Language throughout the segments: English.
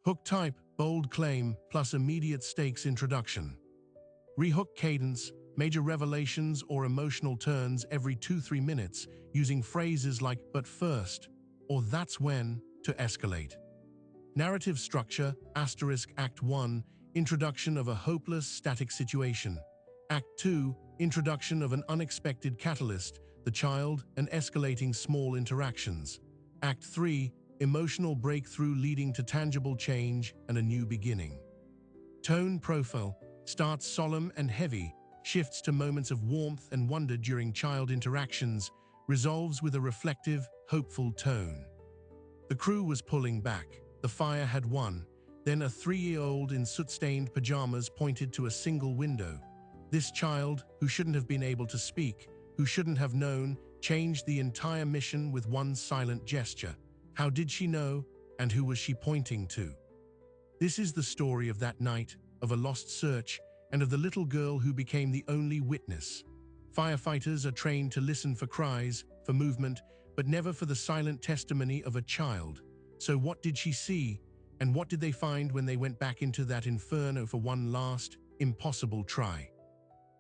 Hook type, bold claim, plus immediate stakes introduction. Rehook cadence, major revelations or emotional turns every 2-3 minutes, using phrases like, but first, or that's when, to escalate. Narrative structure, Act 1, introduction of a hopeless, static situation. Act 2, introduction of an unexpected catalyst, the child, and escalating small interactions. Act 3, emotional breakthrough leading to tangible change and a new beginning. Tone profile, starts solemn and heavy, shifts to moments of warmth and wonder during child interactions, resolves with a reflective, hopeful tone. The crew was pulling back. The fire had won. Then a 3-year-old in soot-stained pajamas pointed to a single window. This child, who shouldn't have been able to speak, who shouldn't have known, changed the entire mission with one silent gesture. How did she know, and who was she pointing to? This is the story of that night, of a lost search, and of the little girl who became the only witness. Firefighters are trained to listen for cries, for movement, but never for the silent testimony of a child. So what did she see, and what did they find when they went back into that inferno for one last, impossible try?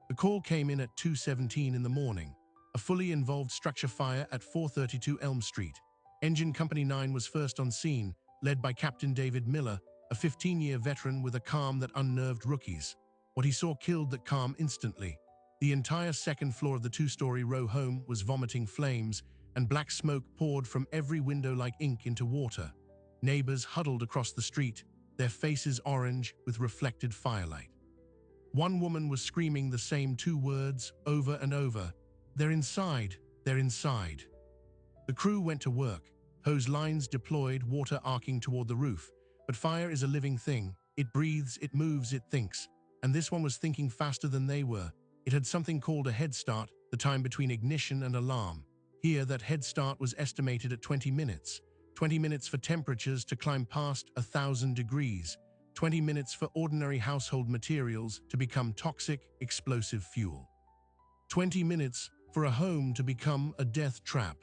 The call came in at 2:17 in the morning. A fully involved structure fire at 432 Elm Street. Engine Company 9 was first on scene, led by Captain David Miller, a 15-year veteran with a calm that unnerved rookies. What he saw killed that calm instantly. The entire second floor of the 2-story row home was vomiting flames, and black smoke poured from every window like ink into water. Neighbors huddled across the street, their faces orange with reflected firelight. One woman was screaming the same 2 words over and over. "They're inside, they're inside." The crew went to work, hose lines deployed, water arcing toward the roof. But fire is a living thing. It breathes, it moves, it thinks. And this one was thinking faster than they were. It had something called a head start, the time between ignition and alarm. Here, that head start was estimated at 20 minutes. 20 minutes for temperatures to climb past 1,000 degrees. 20 minutes for ordinary household materials to become toxic, explosive fuel. 20 minutes for a home to become a death trap.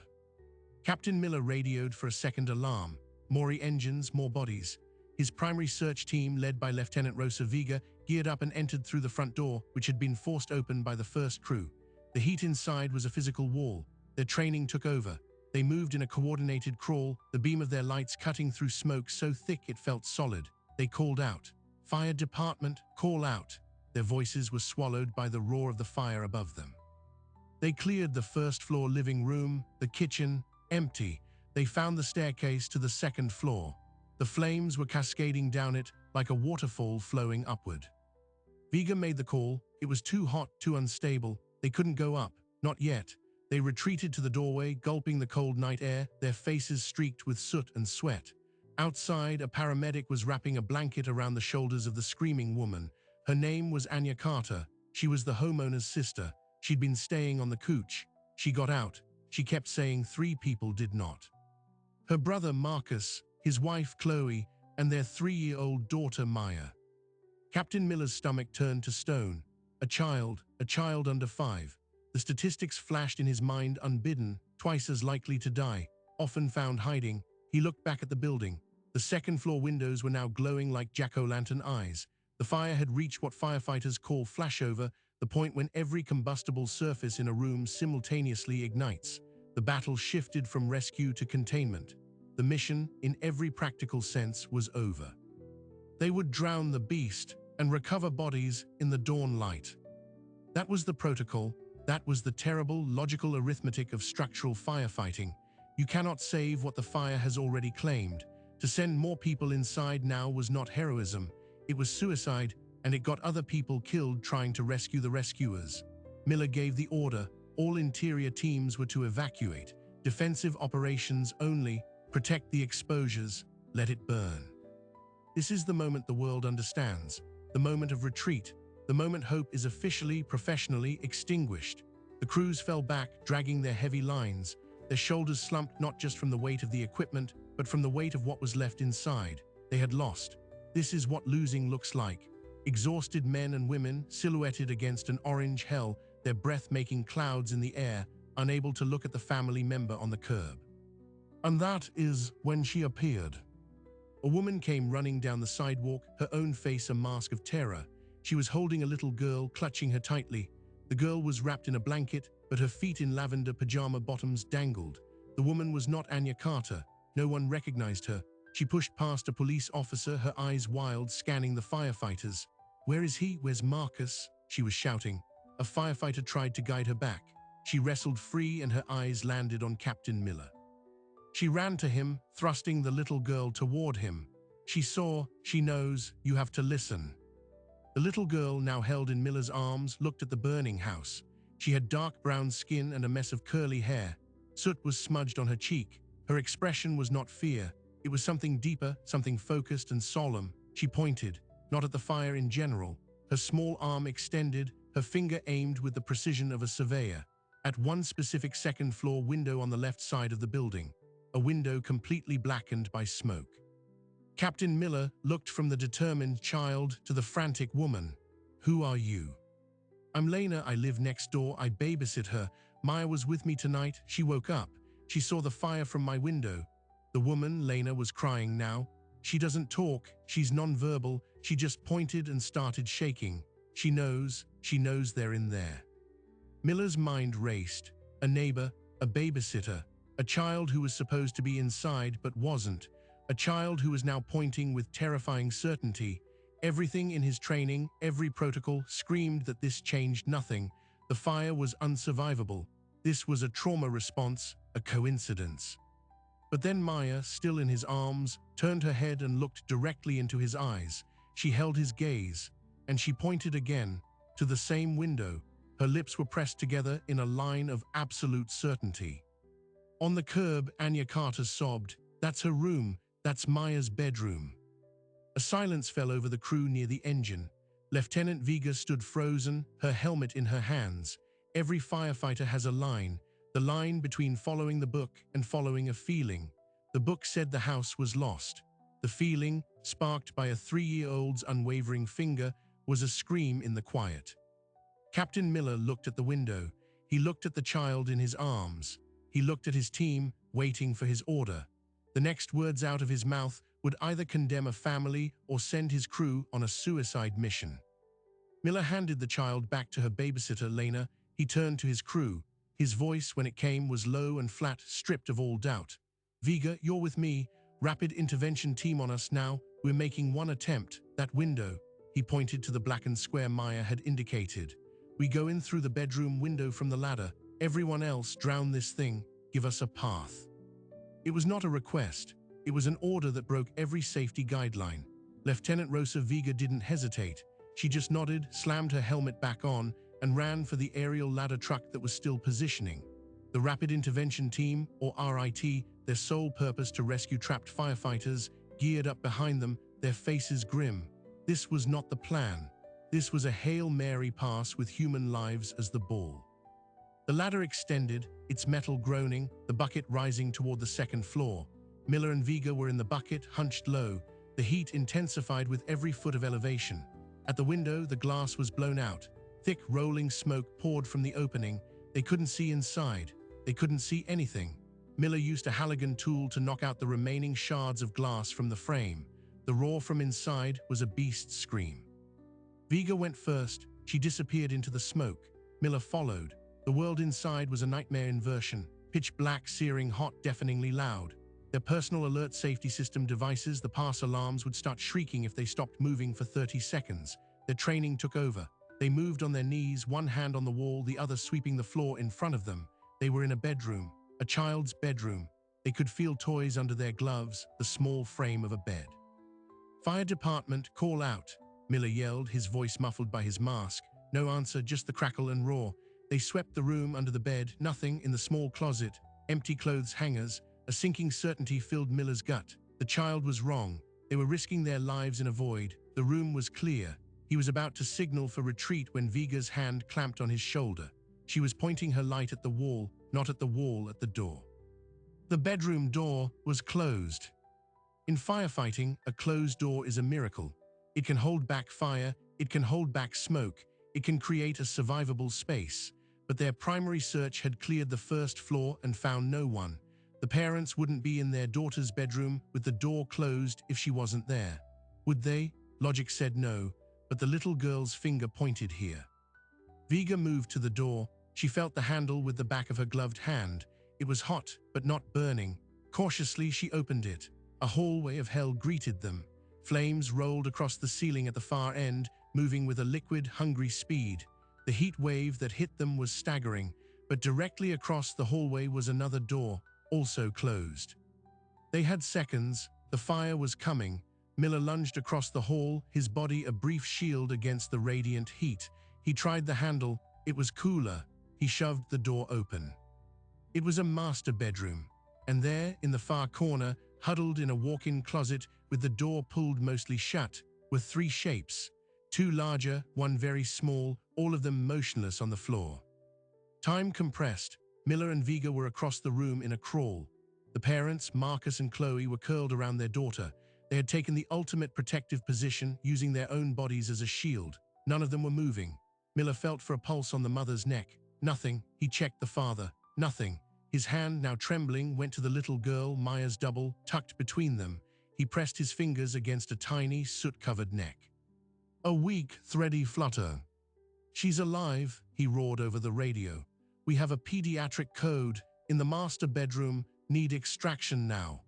Captain Miller radioed for a second alarm. More engines, more bodies. His primary search team, led by Lieutenant Rosa Vega, geared up and entered through the front door, which had been forced open by the first crew. The heat inside was a physical wall. Their training took over. They moved in a coordinated crawl, the beam of their lights cutting through smoke so thick it felt solid. They called out, "Fire department, call out." Their voices were swallowed by the roar of the fire above them. They cleared the first-floor living room, the kitchen, empty. They found the staircase to the second floor. The flames were cascading down it like a waterfall flowing upward. Vega made the call. It was too hot, too unstable. They couldn't go up. Not yet. They retreated to the doorway, gulping the cold night air, their faces streaked with soot and sweat. Outside, a paramedic was wrapping a blanket around the shoulders of the screaming woman. Her name was Anya Carter. She was the homeowner's sister. She'd been staying on the couch. She got out. She kept saying 3 people did not. Her brother Marcus, his wife Chloe, and their 3-year-old daughter Maya. Captain Miller's stomach turned to stone. A child under 5. The statistics flashed in his mind unbidden, twice as likely to die, often found hiding. He looked back at the building. The second-floor windows were now glowing like jack-o'-lantern eyes. The fire had reached what firefighters call flashover, the point when every combustible surface in a room simultaneously ignites. The battle shifted from rescue to containment. The mission, in every practical sense, was over. They would drown the beast and recover bodies in the dawn light. That was the protocol. That was the terrible, logical arithmetic of structural firefighting. You cannot save what the fire has already claimed. To send more people inside now was not heroism. It was suicide, and it got other people killed trying to rescue the rescuers. Miller gave the order. All interior teams were to evacuate. Defensive operations only. Protect the exposures. Let it burn. This is the moment the world understands. The moment of retreat. The moment hope is officially, professionally extinguished. The crews fell back, dragging their heavy lines. Their shoulders slumped not just from the weight of the equipment, but from the weight of what was left inside. They had lost. This is what losing looks like. Exhausted men and women, silhouetted against an orange hell, their breath making clouds in the air, unable to look at the family member on the curb. And that is when she appeared. A woman came running down the sidewalk, her own face a mask of terror. She was holding a little girl, clutching her tightly. The girl was wrapped in a blanket, but her feet in lavender pajama bottoms dangled. The woman was not Anya Carter. No one recognized her. She pushed past a police officer, her eyes wild, scanning the firefighters. "Where is he? Where's Marcus?" she was shouting. A firefighter tried to guide her back. She wrestled free and her eyes landed on Captain Miller. She ran to him, thrusting the little girl toward him. She saw, she knows, you have to listen. The little girl, now held in Miller's arms, looked at the burning house. She had dark brown skin and a mess of curly hair. Soot was smudged on her cheek. Her expression was not fear. It was something deeper, something focused and solemn. She pointed, not at the fire in general. Her small arm extended, her finger aimed with the precision of a surveyor, at one specific second-floor window on the left side of the building, a window completely blackened by smoke. Captain Miller looked from the determined child to the frantic woman. "Who are you?" "I'm Lena. I live next door. I babysit her. Maya was with me tonight. She woke up. She saw the fire from my window." The woman, Lena, was crying now. "She doesn't talk. She's nonverbal. She just pointed and started shaking. She knows they're in there." Miller's mind raced. A neighbor, a babysitter, a child who was supposed to be inside but wasn't, a child who was now pointing with terrifying certainty. Everything in his training, every protocol, screamed that this changed nothing. The fire was unsurvivable. This was a trauma response, a coincidence. But then Maya, still in his arms, turned her head and looked directly into his eyes. She held his gaze, and she pointed again, to the same window. Her lips were pressed together in a line of absolute certainty. On the curb, Anya Carter sobbed. "That's her room. That's Maya's bedroom." A silence fell over the crew near the engine. Lieutenant Vega stood frozen, her helmet in her hands. Every firefighter has a line, the line between following the book and following a feeling. The book said the house was lost. The feeling, sparked by a 3-year-old's unwavering finger, was a scream in the quiet. Captain Miller looked at the window. He looked at the child in his arms. He looked at his team, waiting for his order. The next words out of his mouth would either condemn a family or send his crew on a suicide mission. Miller handed the child back to her babysitter, Lena. He turned to his crew. His voice, when it came, was low and flat, stripped of all doubt. "Vega, you're with me. Rapid intervention team on us now. We're making one attempt. That window." He pointed to the blackened square Maya had indicated. "We go in through the bedroom window from the ladder. Everyone else, drown this thing. Give us a path." It was not a request. It was an order that broke every safety guideline. Lieutenant Rosa Vega didn't hesitate. She just nodded, slammed her helmet back on, and ran for the aerial ladder truck that was still positioning. The Rapid Intervention Team, or RIT, their sole purpose to rescue trapped firefighters, geared up behind them, their faces grim. This was not the plan. This was a Hail Mary pass with human lives as the ball. The ladder extended, its metal groaning, the bucket rising toward the second floor. Miller and Vega were in the bucket, hunched low. The heat intensified with every foot of elevation. At the window, the glass was blown out. Thick, rolling smoke poured from the opening. They couldn't see inside. They couldn't see anything. Miller used a Halligan tool to knock out the remaining shards of glass from the frame. The roar from inside was a beast's scream. Vega went first. She disappeared into the smoke. Miller followed. The world inside was a nightmare inversion. Pitch black, searing hot, deafeningly loud. Their personal alert safety system devices, the pass alarms, would start shrieking if they stopped moving for 30 seconds. Their training took over. They moved on their knees, one hand on the wall, the other sweeping the floor in front of them. They were in a bedroom, a child's bedroom. They could feel toys under their gloves, the small frame of a bed. "Fire department, call out," Miller yelled, his voice muffled by his mask. No answer, just the crackle and roar. They swept the room, under the bed, nothing in the small closet, empty clothes hangers. A sinking certainty filled Miller's gut. The child was wrong. They were risking their lives in a void. The room was clear. He was about to signal for retreat when Vega's hand clamped on his shoulder. She was pointing her light at the wall, not at the wall, at the door. The bedroom door was closed. In firefighting, a closed door is a miracle. It can hold back fire, it can hold back smoke, it can create a survivable space. But their primary search had cleared the first floor and found no one. The parents wouldn't be in their daughter's bedroom with the door closed if she wasn't there. Would they? Logic said no, but the little girl's finger pointed here. Viga moved to the door. She felt the handle with the back of her gloved hand. It was hot, but not burning. Cautiously, she opened it. A hallway of hell greeted them. Flames rolled across the ceiling at the far end, moving with a liquid, hungry speed. The heat wave that hit them was staggering, but directly across the hallway was another door, also closed. They had seconds. The fire was coming. Miller lunged across the hall, his body a brief shield against the radiant heat. He tried the handle. It was cooler. He shoved the door open. It was a master bedroom, and there, in the far corner, huddled in a walk-in closet with the door pulled mostly shut, were three shapes. Two larger, one very small, all of them motionless on the floor. Time compressed. Miller and Viga were across the room in a crawl. The parents, Marcus and Chloe, were curled around their daughter. They had taken the ultimate protective position, using their own bodies as a shield. None of them were moving. Miller felt for a pulse on the mother's neck. Nothing. He checked the father. Nothing. His hand, now trembling, went to the little girl, Maya's double, tucked between them. He pressed his fingers against a tiny, soot-covered neck. A weak, thready flutter. "She's alive," he roared over the radio. "We have a pediatric code. In the master bedroom. Need extraction now."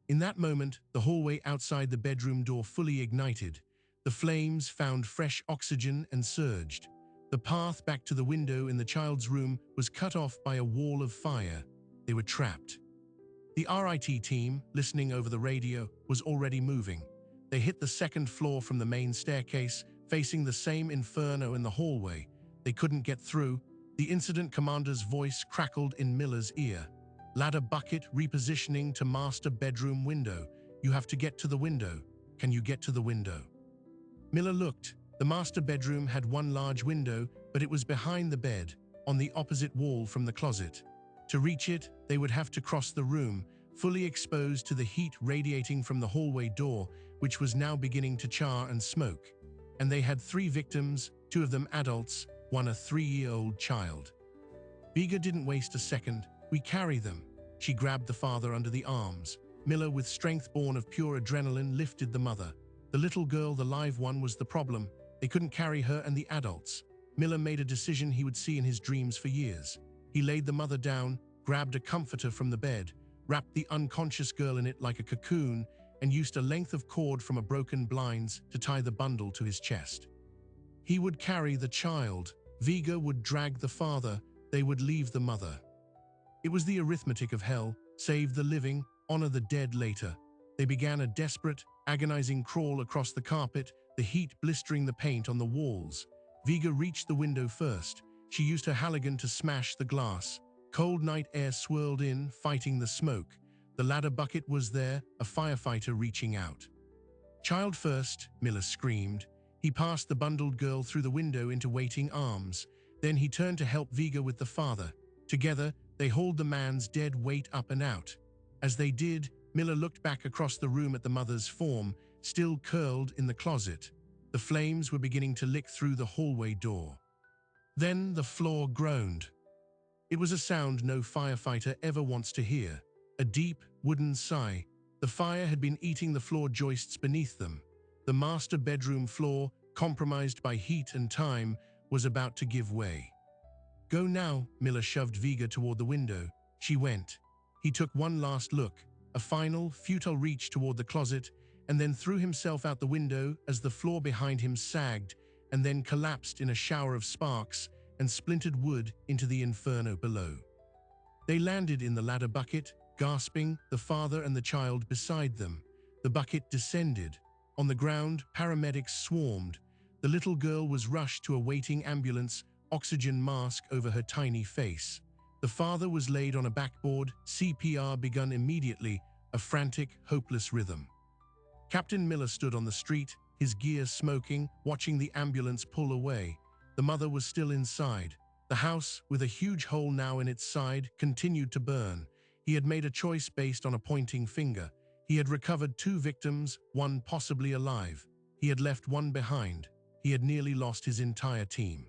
In that moment, the hallway outside the bedroom door fully ignited. The flames found fresh oxygen and surged. The path back to the window in the child's room was cut off by a wall of fire. They were trapped. The RIT team, listening over the radio, was already moving. They hit the second floor from the main staircase, facing the same inferno in the hallway. They couldn't get through. The incident commander's voice crackled in Miller's ear. "Ladder bucket repositioning to master bedroom window. You have to get to the window. Can you get to the window?" Miller looked. The master bedroom had one large window, but it was behind the bed, on the opposite wall from the closet. To reach it, they would have to cross the room, fully exposed to the heat radiating from the hallway door, which was now beginning to char and smoke. And they had three victims, two of them adults, one a 3-year-old child. Viga didn't waste a second. "We carry them." She grabbed the father under the arms. Miller, with strength born of pure adrenaline, lifted the mother. The little girl, the live one, was the problem. They couldn't carry her and the adults. Miller made a decision he would see in his dreams for years. He laid the mother down, grabbed a comforter from the bed, wrapped the unconscious girl in it like a cocoon, and used a length of cord from a broken blinds to tie the bundle to his chest. He would carry the child. Viga would drag the father. They would leave the mother. It was the arithmetic of hell. Save the living, honor the dead later. They began a desperate, agonizing crawl across the carpet, the heat blistering the paint on the walls. Viga reached the window first. She used her Halligan to smash the glass. Cold night air swirled in, fighting the smoke. The ladder bucket was there, a firefighter reaching out. "Child first," Miller screamed. He passed the bundled girl through the window into waiting arms. Then he turned to help Viga with the father. Together, they hauled the man's dead weight up and out. As they did, Miller looked back across the room at the mother's form, still curled in the closet. The flames were beginning to lick through the hallway door. Then the floor groaned. It was a sound no firefighter ever wants to hear. A deep, wooden sigh. The fire had been eating the floor joists beneath them. The master bedroom floor, compromised by heat and time, was about to give way. "Go now," Miller shoved Viga toward the window. She went. He took one last look, a final, futile reach toward the closet, and then threw himself out the window as the floor behind him sagged and then collapsed in a shower of sparks and splintered wood into the inferno below. They landed in the ladder bucket, gasping, the father and the child beside them. The bucket descended. On the ground, paramedics swarmed. The little girl was rushed to a waiting ambulance, oxygen mask over her tiny face. The father was laid on a backboard, CPR begun immediately, a frantic, hopeless rhythm. Captain Miller stood on the street, his gear smoking, watching the ambulance pull away. The mother was still inside. The house, with a huge hole now in its side, continued to burn. He had made a choice based on a pointing finger. He had recovered 2 victims, one possibly alive. He had left one behind. He had nearly lost his entire team.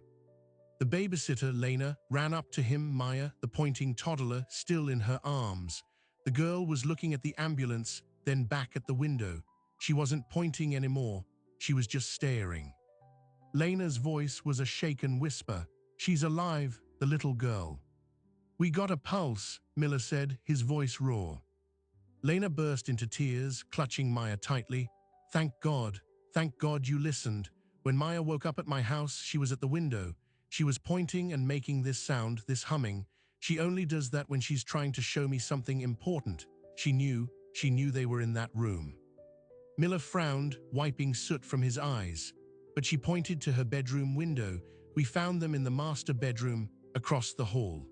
The babysitter, Lena, ran up to him, Maya, the pointing toddler, still in her arms. The girl was looking at the ambulance, then back at the window. She wasn't pointing anymore. She was just staring. Lena's voice was a shaken whisper. "She's alive, the little girl." "We got a pulse," Miller said, his voice raw. Lena burst into tears, clutching Maya tightly. Thank God you listened. When Maya woke up at my house, she was at the window. She was pointing and making this sound, this humming. She only does that when she's trying to show me something important. She knew they were in that room." Miller frowned, wiping soot from his eyes. "But she pointed to her bedroom window. We found them in the master bedroom, across the hall."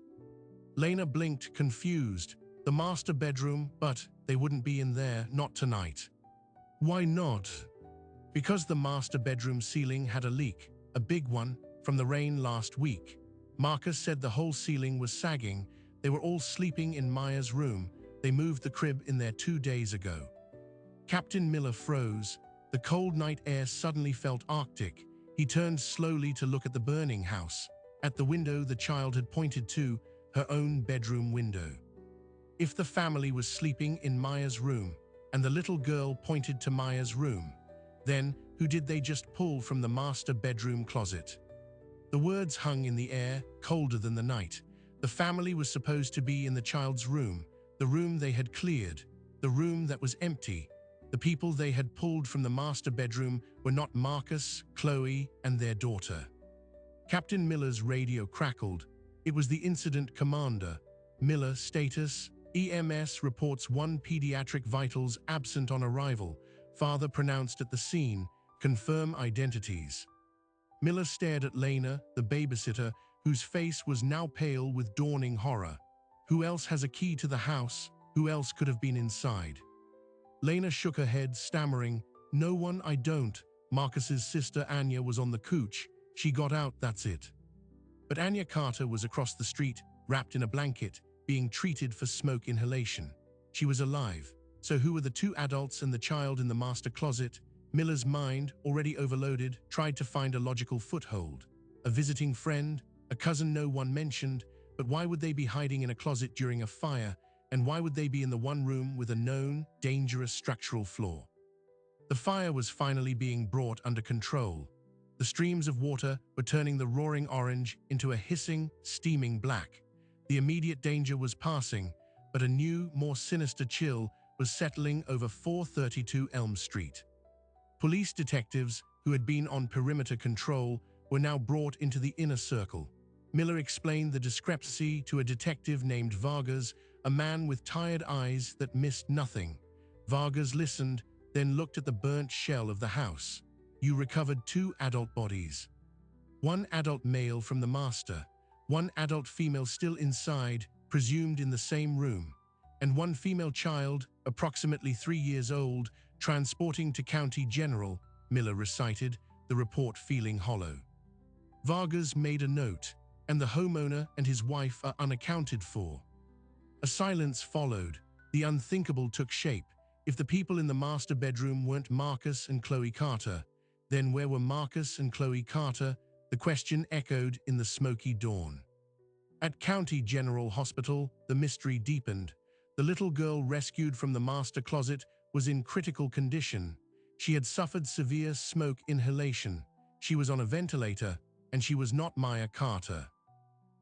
Lena blinked, confused. The master bedroom, but they wouldn't be in there, not tonight. "Why not?" "Because the master bedroom ceiling had a leak, a big one, from the rain last week. Marcus said the whole ceiling was sagging. They were all sleeping in Maya's room. They moved the crib in there 2 days ago." Captain Miller froze. The cold night air suddenly felt arctic. He turned slowly to look at the burning house. At the window the child had pointed to, her own bedroom window. If the family was sleeping in Maya's room, and the little girl pointed to Maya's room, then who did they just pull from the master bedroom closet? The words hung in the air, colder than the night. The family was supposed to be in the child's room, the room they had cleared, the room that was empty. The people they had pulled from the master bedroom were not Marcus, Chloe, and their daughter. Captain Miller's radio crackled. It was the incident commander. "Miller, status. EMS reports 1 pediatric vitals absent on arrival. Father pronounced at the scene. Confirm identities." Miller stared at Lena, the babysitter, whose face was now pale with dawning horror. "Who else has a key to the house? Who else could have been inside?" Lena shook her head, stammering, "No one, I don't. Marcus's sister Anya was on the couch. She got out, that's it." But Anya Carter was across the street, wrapped in a blanket, being treated for smoke inhalation. She was alive. So who were the 2 adults and the child in the master closet? Miller's mind, already overloaded, tried to find a logical foothold. A visiting friend, a cousin no one mentioned, but why would they be hiding in a closet during a fire? And why would they be in the one room with a known, dangerous structural flaw? The fire was finally being brought under control. The streams of water were turning the roaring orange into a hissing, steaming black. The immediate danger was passing, but a new, more sinister chill was settling over 432 Elm Street. Police detectives, who had been on perimeter control, were now brought into the inner circle. Miller explained the discrepancy to a detective named Vargas, a man with tired eyes that missed nothing. Vargas listened, then looked at the burnt shell of the house. "You recovered 2 adult bodies. 1 adult male from the master, 1 adult female still inside, presumed in the same room, and 1 female child, approximately 3 years old, transporting to County General," Miller recited, the report feeling hollow. Vargas made a note, "and the homeowner and his wife are unaccounted for." A silence followed. The unthinkable took shape. If the people in the master bedroom weren't Marcus and Chloe Carter, then where were Marcus and Chloe Carter? The question echoed in the smoky dawn. At County General Hospital, the mystery deepened. The little girl rescued from the master closet was in critical condition. She had suffered severe smoke inhalation. She was on a ventilator, and she was not Maya Carter.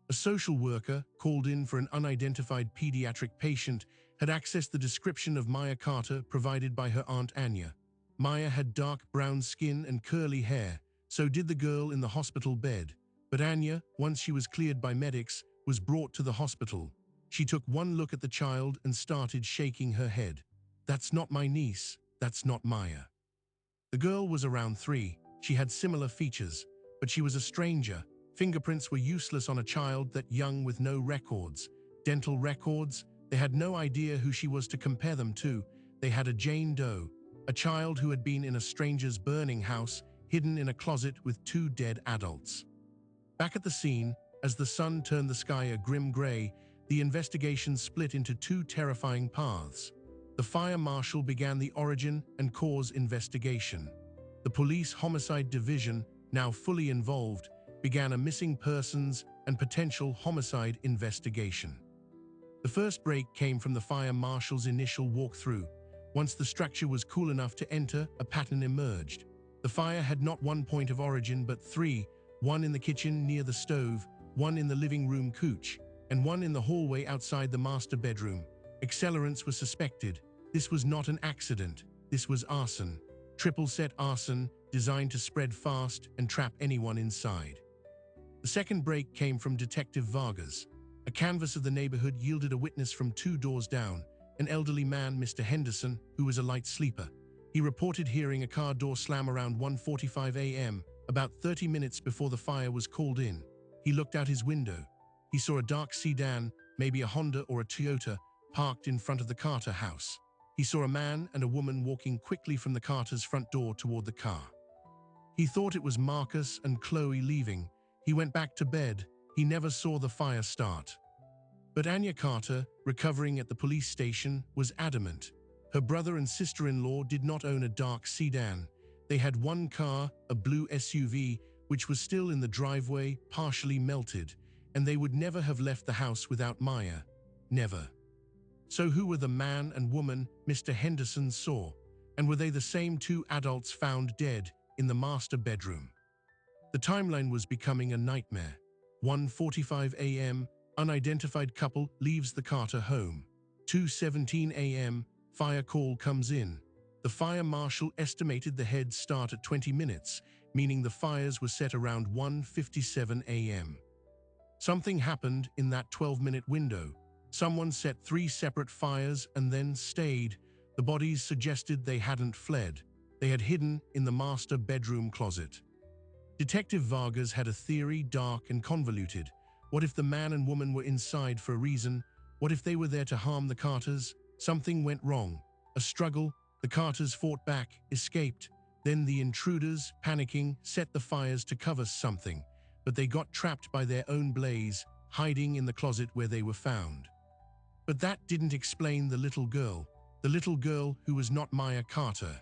A social worker, called in for an unidentified pediatric patient, had accessed the description of Maya Carter provided by her Aunt Anya. Maya had dark brown skin and curly hair. So did the girl in the hospital bed. But Anya, once she was cleared by medics, was brought to the hospital. She took one look at the child and started shaking her head. "That's not my niece. That's not Maya." The girl was around 3. She had similar features, but she was a stranger. Fingerprints were useless on a child that young with no records. Dental records? They had no idea who she was to compare them to. They had a Jane Doe, a child who had been in a stranger's burning house, hidden in a closet with 2 dead adults. Back at the scene, as the sun turned the sky a grim gray, the investigation split into 2 terrifying paths. The fire marshal began the origin and cause investigation. The police homicide division, now fully involved, began a missing persons and potential homicide investigation. The first break came from the fire marshal's initial walkthrough. Once the structure was cool enough to enter, a pattern emerged. The fire had not one point of origin but three, one in the kitchen near the stove, one in the living room couch, and one in the hallway outside the master bedroom. Accelerants were suspected. This was not an accident. This was arson. Triple-set arson, designed to spread fast and trap anyone inside. The second break came from Detective Vargas. A canvass of the neighborhood yielded a witness from 2 doors down, an elderly man, Mr. Henderson, who was a light sleeper. He reported hearing a car door slam around 1:45 a.m., about 30 minutes before the fire was called in. He looked out his window. He saw a dark sedan, maybe a Honda or a Toyota, parked in front of the Carter house. He saw a man and a woman walking quickly from the Carter's front door toward the car. He thought it was Marcus and Chloe leaving. He went back to bed. He never saw the fire start. But Anya Carter, recovering at the police station, was adamant. Her brother and sister-in-law did not own a dark sedan. They had one car, a blue SUV, which was still in the driveway, partially melted, and they would never have left the house without Maya. Never. So who were the man and woman Mr. Henderson saw? And were they the same 2 adults found dead in the master bedroom? The timeline was becoming a nightmare. 1:45 a.m., unidentified couple leaves the Carter home. 2:17 a.m., fire call comes in. The fire marshal estimated the head start at 20 minutes, meaning the fires were set around 1:57 a.m. Something happened in that 12-minute window. Someone set 3 separate fires and then stayed. The bodies suggested they hadn't fled. They had hidden in the master bedroom closet. Detective Vargas had a theory, dark and convoluted. What if the man and woman were inside for a reason? What if they were there to harm the Carters? Something went wrong. A struggle. The Carters fought back, escaped. Then the intruders, panicking, set the fires to cover something. But they got trapped by their own blaze, hiding in the closet where they were found. But that didn't explain the little girl who was not Maya Carter.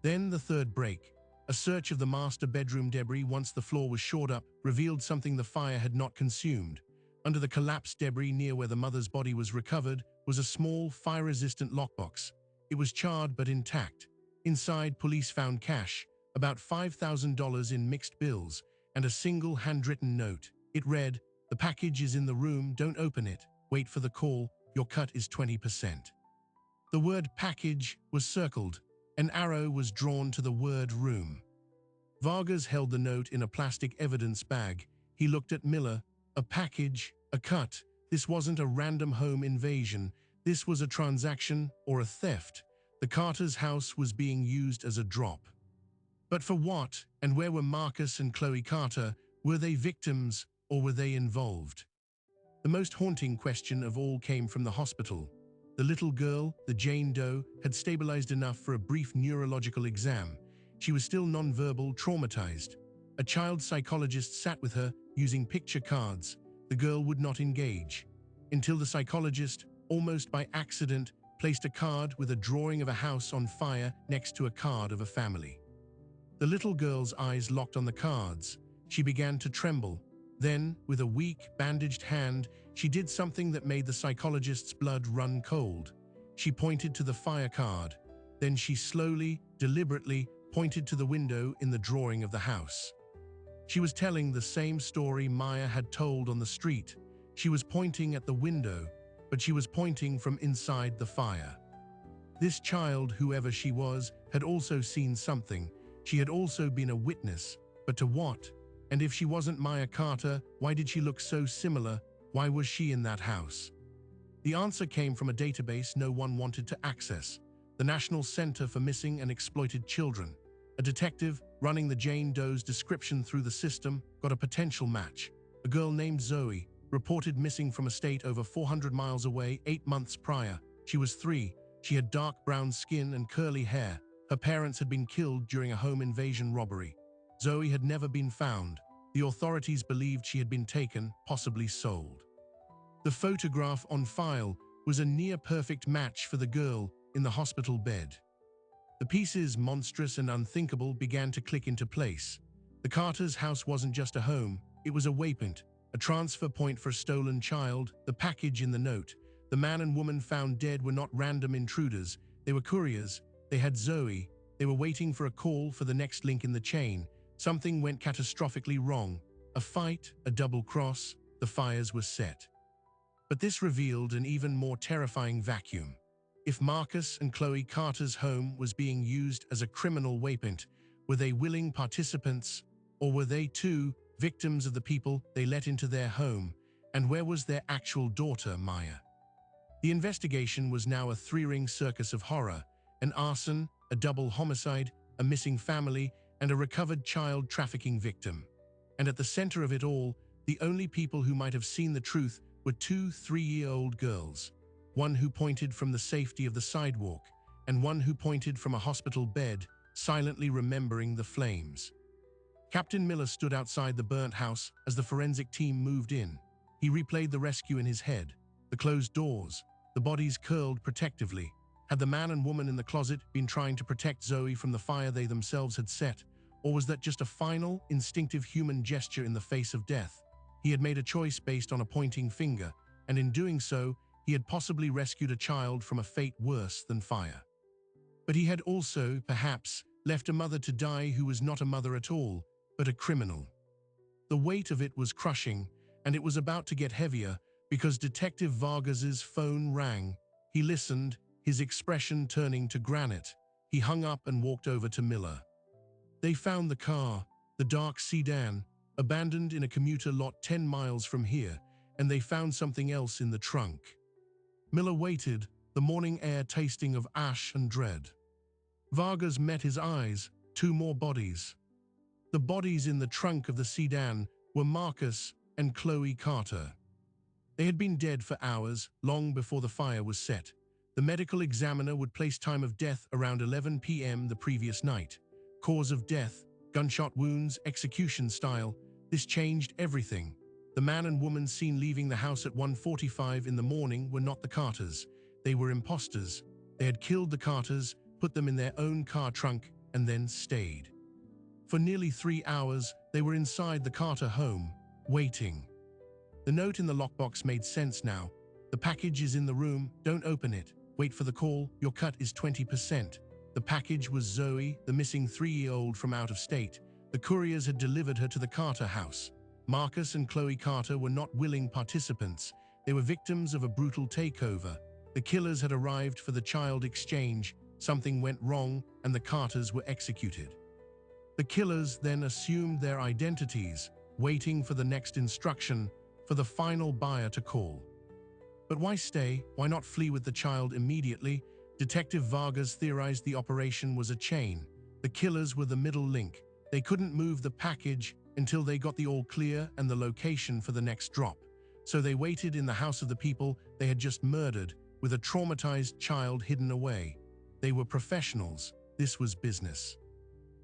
Then the third break. A search of the master bedroom debris once the floor was shored up revealed something the fire had not consumed. Under the collapsed debris near where the mother's body was recovered was a small, fire-resistant lockbox. It was charred but intact. Inside, police found cash, about $5,000 in mixed bills, and a single handwritten note. It read, "The package is in the room, don't open it. Wait for the call, your cut is 20%. The word package was circled. An arrow was drawn to the word room. Vargas held the note in a plastic evidence bag. He looked at Miller. A package, a cut. This wasn't a random home invasion. This was a transaction or a theft. The Carter's house was being used as a drop. But for what, and where were Marcus and Chloe Carter? Were they victims or were they involved? The most haunting question of all came from the hospital. The little girl, the Jane Doe, had stabilized enough for a brief neurological exam. She was still nonverbal, traumatized. A child psychologist sat with her, using picture cards. The girl would not engage. Until the psychologist, almost by accident, placed a card with a drawing of a house on fire next to a card of a family. The little girl's eyes locked on the cards. She began to tremble. Then, with a weak, bandaged hand, she did something that made the psychologist's blood run cold. She pointed to the fire card. Then she slowly, deliberately, pointed to the window in the drawing of the house. She was telling the same story Maya had told on the street. She was pointing at the window, but she was pointing from inside the fire. This child, whoever she was, had also seen something. She had also been a witness, but to what? And if she wasn't Maya Carter, why did she look so similar? Why was she in that house? The answer came from a database no one wanted to access. The National Center for Missing and Exploited Children. A detective, running the Jane Doe's description through the system, got a potential match. A girl named Zoe, reported missing from a state over 400 miles away 8 months prior. She was 3. She had dark brown skin and curly hair. Her parents had been killed during a home invasion robbery. Zoe had never been found. The authorities believed she had been taken, possibly sold. The photograph on file was a near-perfect match for the girl in the hospital bed. The pieces, monstrous and unthinkable, began to click into place. The Carter's house wasn't just a home, it was a waypoint, a transfer point for a stolen child, the package in the note, The man and woman found dead were not random intruders. They were couriers. They had Zoe. They were waiting for a call for the next link in the chain. Something went catastrophically wrong. A fight, a double cross, the fires were set. But this revealed an even more terrifying vacuum. If Marcus and Chloe Carter's home was being used as a criminal waypoint, were they willing participants, or were they too victims of the people they let into their home? And where was their actual daughter, Maya? The investigation was now a three-ring circus of horror: an arson, a double homicide, a missing family, and a recovered child trafficking victim. And at the center of it all, the only people who might have seen the truth were two 3-year-old girls, one who pointed from the safety of the sidewalk, and one who pointed from a hospital bed, silently remembering the flames. Captain Miller stood outside the burnt house as the forensic team moved in. He replayed the rescue in his head: the closed doors, the bodies curled protectively. Had the man and woman in the closet been trying to protect Zoe from the fire they themselves had set, or was that just a final, instinctive human gesture in the face of death? He had made a choice based on a pointing finger, and in doing so, he had possibly rescued a child from a fate worse than fire. But he had also, perhaps, left a mother to die who was not a mother at all, but a criminal. The weight of it was crushing, and it was about to get heavier because Detective Vargas's phone rang. He listened, his expression turning to granite. He hung up and walked over to Miller. They found the car, the dark sedan, abandoned in a commuter lot 10 miles from here, and they found something else in the trunk. Miller waited, the morning air tasting of ash and dread. Vargas met his eyes: 2 more bodies. The bodies in the trunk of the sedan were Marcus and Chloe Carter. They had been dead for hours, long before the fire was set. The medical examiner would place time of death around 11 p.m. the previous night. Cause of death: gunshot wounds, execution style. This changed everything. The man and woman seen leaving the house at 1:45 in the morning were not the Carters. They were imposters. They had killed the Carters, put them in their own car trunk, and then stayed. For nearly 3 hours, they were inside the Carter home, waiting. The note in the lockbox made sense now. The package is in the room, don't open it. Wait for the call, your cut is 20%. The package was Zoe, the missing 3-year-old from out of state. The couriers had delivered her to the Carter house. Marcus and Chloe Carter were not willing participants. They were victims of a brutal takeover. The killers had arrived for the child exchange. Something went wrong, and the Carters were executed. The killers then assumed their identities, waiting for the next instruction, for the final buyer to call. But why stay? Why not flee with the child immediately? Detective Vargas theorized the operation was a chain. The killers were the middle link. They couldn't move the package until they got the all-clear and the location for the next drop. So they waited in the house of the people they had just murdered, with a traumatized child hidden away. They were professionals. This was business.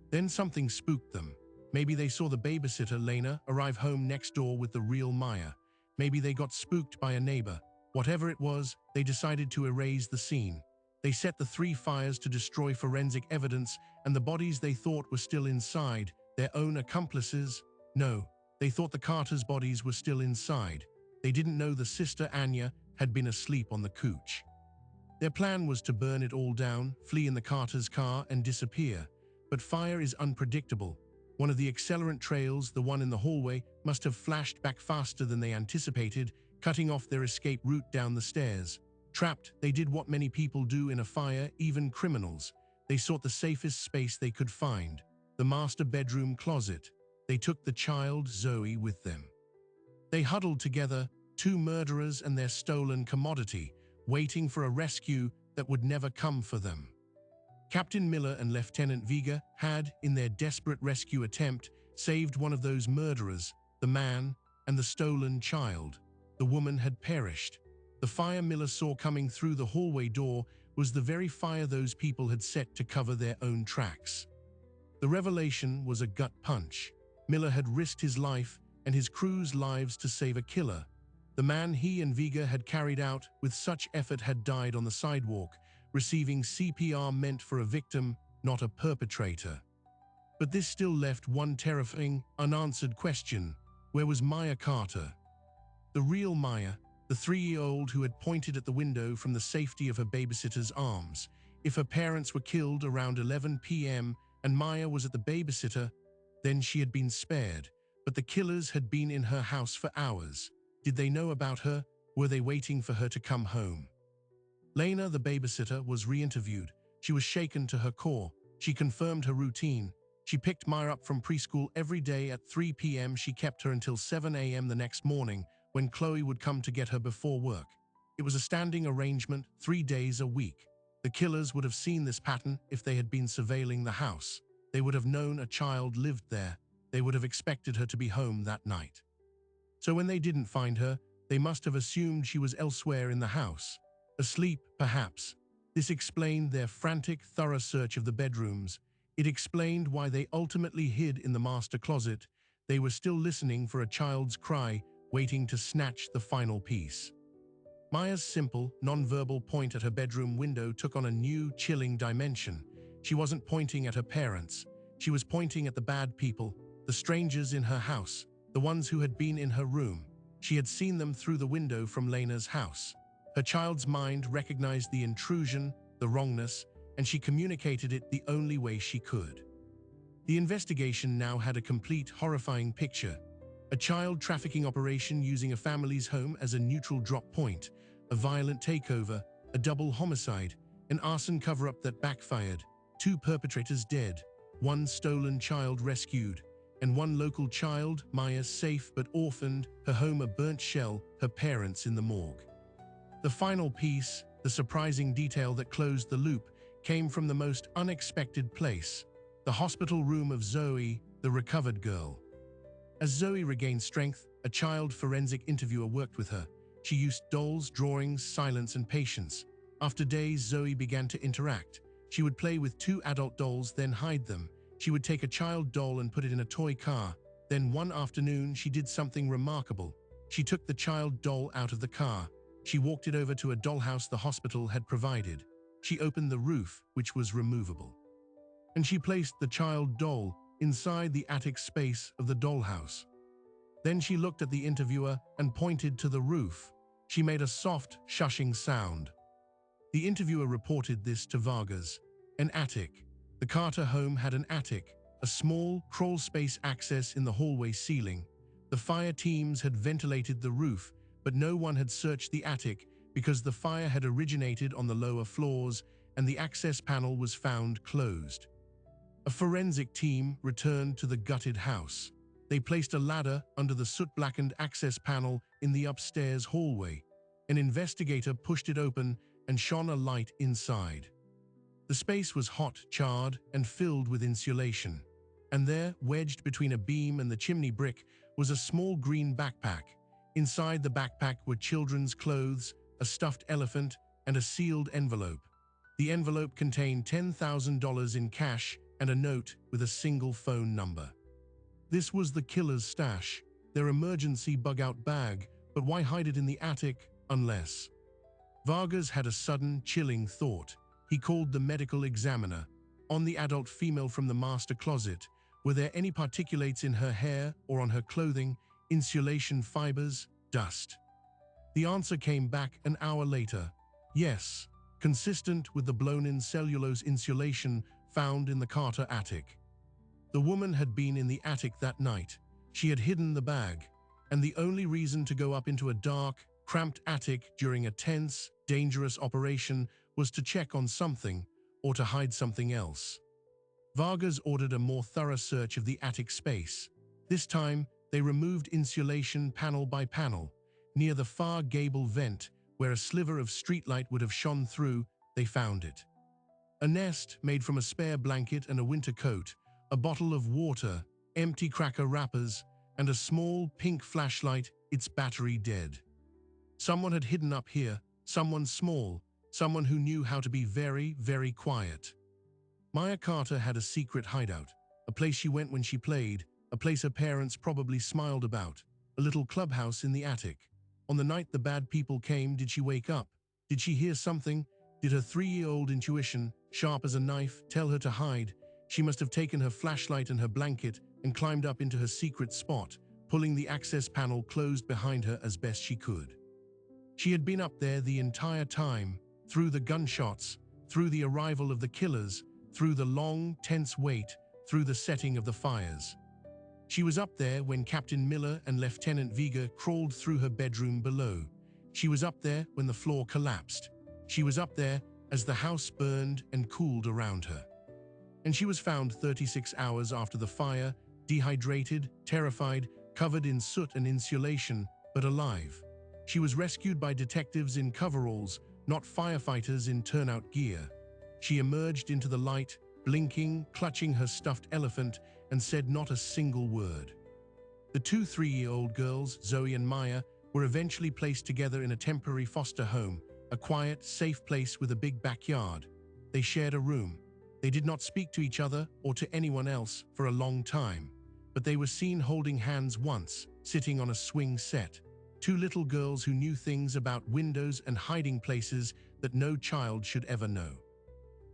Then something spooked them. Maybe they saw the babysitter, Lena, arrive home next door with the real Maya. Maybe they got spooked by a neighbor. Whatever it was, they decided to erase the scene. They set the 3 fires to destroy forensic evidence, and the bodies they thought were still inside, their own accomplices. No, they thought the Carters' bodies were still inside. They didn't know the sister, Anya, had been asleep on the couch. Their plan was to burn it all down, flee in the Carters' car, and disappear. But fire is unpredictable. One of the accelerant trails, the one in the hallway, must have flashed back faster than they anticipated, cutting off their escape route down the stairs. Trapped, they did what many people do in a fire, even criminals. They sought the safest space they could find, the master bedroom closet. They took the child, Zoe, with them. They huddled together, 2 murderers and their stolen commodity, waiting for a rescue that would never come for them. Captain Miller and Lieutenant Vega had, in their desperate rescue attempt, saved one of those murderers, the man, and the stolen child. The woman had perished. The fire Miller saw coming through the hallway door was the very fire those people had set to cover their own tracks. The revelation was a gut punch. Miller had risked his life and his crew's lives to save a killer. The man he and Vega had carried out with such effort had died on the sidewalk, receiving CPR meant for a victim, not a perpetrator. But this still left one terrifying, unanswered question. Where was Maya Carter? The real Maya, the 3-year-old who had pointed at the window from the safety of her babysitter's arms. If her parents were killed around 11 p.m. and Maya was at the babysitter, then she had been spared. But the killers had been in her house for hours. Did they know about her? Were they waiting for her to come home? Lena, the babysitter, was re-interviewed. She was shaken to her core. She confirmed her routine. She picked Maya up from preschool every day at 3 p.m. She kept her until 7 a.m. the next morning, when Chloe would come to get her before work. It was a standing arrangement, 3 days a week. The killers would have seen this pattern if they had been surveilling the house. They would have known a child lived there. They would have expected her to be home that night. So when they didn't find her, they must have assumed she was elsewhere in the house. Asleep, perhaps. This explained their frantic, thorough search of the bedrooms. It explained why they ultimately hid in the master closet. They were still listening for a child's cry, waiting to snatch the final piece. Maya's simple, non-verbal point at her bedroom window took on a new, chilling dimension. She wasn't pointing at her parents. She was pointing at the bad people, the strangers in her house, the ones who had been in her room. She had seen them through the window from Lena's house. Her child's mind recognized the intrusion, the wrongness, and she communicated it the only way she could. The investigation now had a complete, horrifying picture. A child trafficking operation using a family's home as a neutral drop point, a violent takeover, a double homicide, an arson cover-up that backfired, 2 perpetrators dead, 1 stolen child rescued, and 1 local child, Maya, safe but orphaned, her home a burnt shell, her parents in the morgue. The final piece, the surprising detail that closed the loop, came from the most unexpected place, the hospital room of Zoe, the recovered girl. As Zoe regained strength, a child forensic interviewer worked with her. She used dolls, drawings, silence, and patience. After days, Zoe began to interact. She would play with 2 adult dolls, then hide them. She would take a child doll and put it in a toy car. Then one afternoon, she did something remarkable. She took the child doll out of the car. She walked it over to a dollhouse the hospital had provided. She opened the roof, which was removable. And she placed the child doll inside the attic space of the dollhouse. Then she looked at the interviewer and pointed to the roof. She made a soft, shushing sound. The interviewer reported this to Vargas. An attic. The Carter home had an attic, a small, crawl space access in the hallway ceiling. The fire teams had ventilated the roof, but no one had searched the attic because the fire had originated on the lower floors and the access panel was found closed. A forensic team returned to the gutted house. They placed a ladder under the soot-blackened access panel in the upstairs hallway. An investigator pushed it open and shone a light inside. The space was hot, charred, and filled with insulation. And there, wedged between a beam and the chimney brick, was a small green backpack. Inside the backpack were children's clothes, a stuffed elephant, and a sealed envelope. The envelope contained $10,000 in cash and a note with a single phone number. This was the killer's stash, their emergency bug-out bag, but why hide it in the attic unless? Vargas had a sudden, chilling thought. He called the medical examiner. On the adult female from the master closet, were there any particulates in her hair or on her clothing, insulation fibers, dust? The answer came back an hour later. Yes, consistent with the blown-in cellulose insulation found in the Carter attic. The woman had been in the attic that night. She had hidden the bag, and the only reason to go up into a dark, cramped attic during a tense, dangerous operation was to check on something or to hide something else. Vargas ordered a more thorough search of the attic space. This time, they removed insulation panel by panel. Near the far gable vent, where a sliver of streetlight would have shone through, they found it. A nest made from a spare blanket and a winter coat, a bottle of water, empty cracker wrappers, and a small pink flashlight, its battery dead. Someone had hidden up here, someone small, someone who knew how to be very, very quiet. Maya Carter had a secret hideout, a place she went when she played, a place her parents probably smiled about, a little clubhouse in the attic. On the night the bad people came, did she wake up? Did she hear something? Did her 3-year-old intuition, sharp as a knife, tell her to hide? She must have taken her flashlight and her blanket and climbed up into her secret spot, pulling the access panel closed behind her as best she could. She had been up there the entire time, through the gunshots, through the arrival of the killers, through the long, tense wait, through the setting of the fires. She was up there when Captain Miller and Lieutenant Vega crawled through her bedroom below. She was up there when the floor collapsed. She was up there as the house burned and cooled around her. And she was found 36 hours after the fire, dehydrated, terrified, covered in soot and insulation, but alive. She was rescued by detectives in coveralls, not firefighters in turnout gear. She emerged into the light, blinking, clutching her stuffed elephant, and said not a single word. The two 3-year-old girls, Zoe and Maya, were eventually placed together in a temporary foster home, a quiet, safe place with a big backyard. They shared a room. They did not speak to each other or to anyone else for a long time, but they were seen holding hands once, sitting on a swing set. Two little girls who knew things about windows and hiding places that no child should ever know.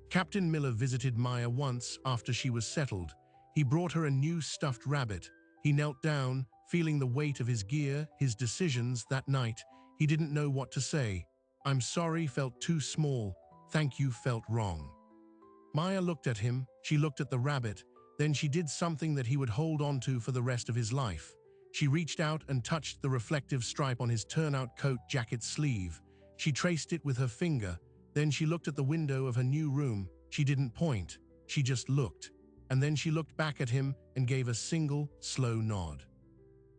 Captain Miller visited Maya once after she was settled. He brought her a new stuffed rabbit. He knelt down, feeling the weight of his gear, his decisions that night. He didn't know what to say. "I'm sorry" felt too small. "Thank you" felt wrong. Maya looked at him, she looked at the rabbit, then she did something that he would hold on to for the rest of his life. She reached out and touched the reflective stripe on his turnout coat jacket sleeve. She traced it with her finger. Then she looked at the window of her new room. She didn't point, she just looked. And then she looked back at him and gave a single, slow nod.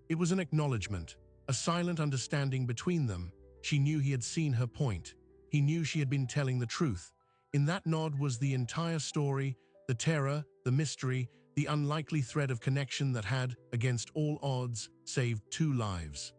It was an acknowledgement, a silent understanding between them. She knew he had seen her point. He knew she had been telling the truth. In that nod was the entire story, the terror, the mystery, the unlikely thread of connection that had, against all odds, saved 2 lives.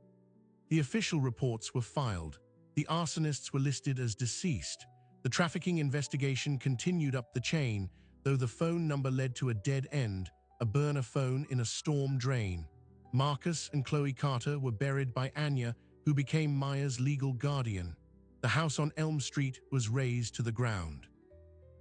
The official reports were filed. The arsonists were listed as deceased. The trafficking investigation continued up the chain, though the phone number led to a dead end, a burner phone in a storm drain. Marcus and Chloe Carter were buried by Anya, who became Maya's legal guardian. The house on Elm Street was razed to the ground.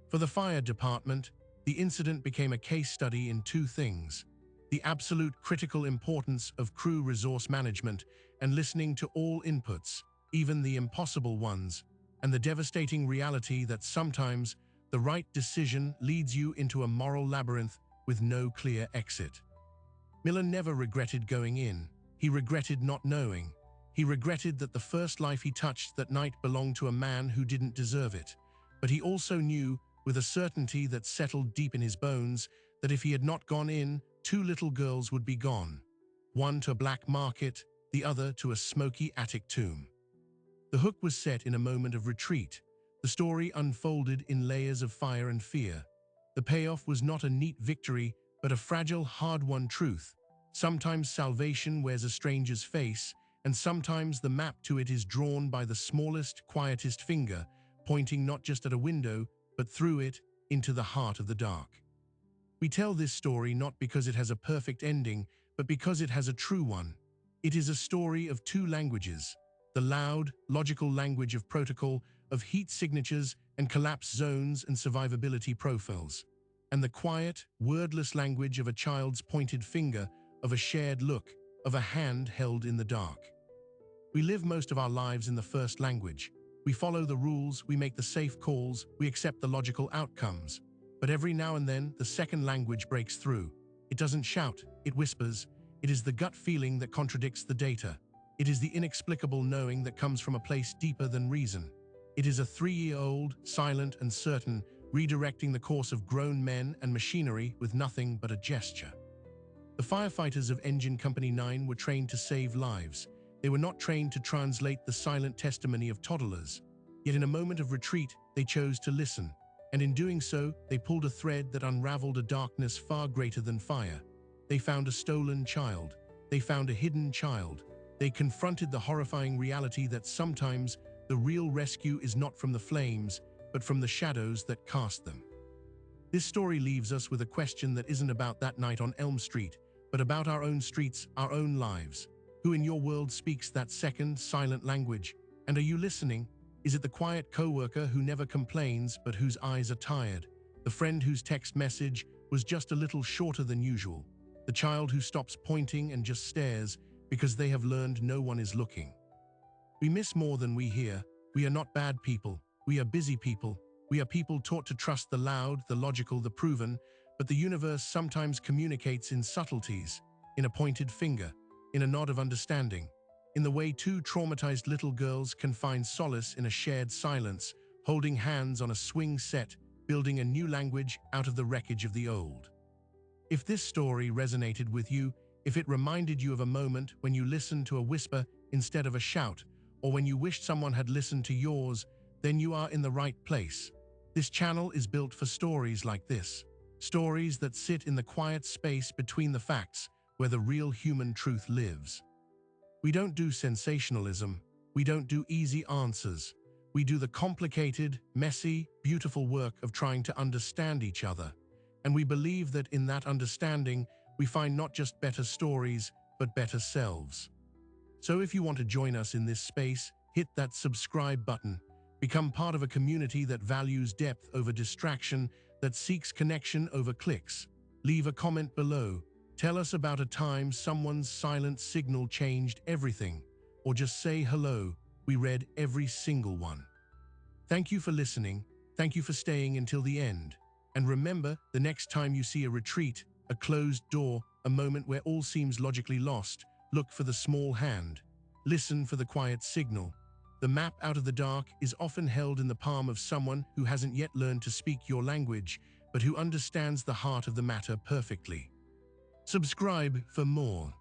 For the fire department, the incident became a case study in 2 things: the absolute critical importance of crew resource management and listening to all inputs, even the impossible ones, and the devastating reality that sometimes the right decision leads you into a moral labyrinth with no clear exit. Miller never regretted going in. He regretted not knowing. He regretted that the first life he touched that night belonged to a man who didn't deserve it. But he also knew, with a certainty that settled deep in his bones, that if he had not gone in, 2 little girls would be gone. One to a black market, the other to a smoky attic tomb. The hook was set in a moment of retreat. The story unfolded in layers of fire and fear. The payoff was not a neat victory, but a fragile, hard-won truth. Sometimes salvation wears a stranger's face, and sometimes the map to it is drawn by the smallest, quietest finger, pointing not just at a window, but through it, into the heart of the dark. We tell this story not because it has a perfect ending, but because it has a true one. It is a story of 2 languages: the loud, logical language of protocol, of heat signatures and collapse zones and survivability profiles, and the quiet, wordless language of a child's pointed finger, of a shared look, of a hand held in the dark. We live most of our lives in the first language. We follow the rules, we make the safe calls, we accept the logical outcomes. But every now and then, the second language breaks through. It doesn't shout, it whispers. It is the gut feeling that contradicts the data. It is the inexplicable knowing that comes from a place deeper than reason. It is a 3-year-old, silent and certain, redirecting the course of grown men and machinery with nothing but a gesture. The firefighters of Engine Company 9 were trained to save lives. They were not trained to translate the silent testimony of toddlers. Yet in a moment of retreat, they chose to listen. And in doing so, they pulled a thread that unraveled a darkness far greater than fire. They found a stolen child. They found a hidden child. They confronted the horrifying reality that sometimes the real rescue is not from the flames, but from the shadows that cast them. This story leaves us with a question that isn't about that night on Elm Street, but about our own streets, our own lives. Who in your world speaks that second, silent language? And are you listening? Is it the quiet coworker who never complains but whose eyes are tired? The friend whose text message was just a little shorter than usual? The child who stops pointing and just stares because they have learned no one is looking? We miss more than we hear. We are not bad people. We are busy people. We are people taught to trust the loud, the logical, the proven, but the universe sometimes communicates in subtleties, in a pointed finger, in a nod of understanding, in the way two traumatized little girls can find solace in a shared silence, holding hands on a swing set, building a new language out of the wreckage of the old. If this story resonated with you, if it reminded you of a moment when you listened to a whisper instead of a shout, or when you wished someone had listened to yours, then you are in the right place. This channel is built for stories like this. Stories that sit in the quiet space between the facts, where the real human truth lives. We don't do sensationalism. We don't do easy answers. We do the complicated, messy, beautiful work of trying to understand each other. And we believe that in that understanding, we find not just better stories, but better selves. So if you want to join us in this space, hit that subscribe button. Become part of a community that values depth over distraction, that seeks connection over clicks. Leave a comment below. Tell us about a time someone's silent signal changed everything. Or just say hello. We read every single one. Thank you for listening. Thank you for staying until the end. And remember, the next time you see a retreat, a closed door, a moment where all seems logically lost, look for the small hand. Listen for the quiet signal. The map out of the dark is often held in the palm of someone who hasn't yet learned to speak your language, but who understands the heart of the matter perfectly. Subscribe for more.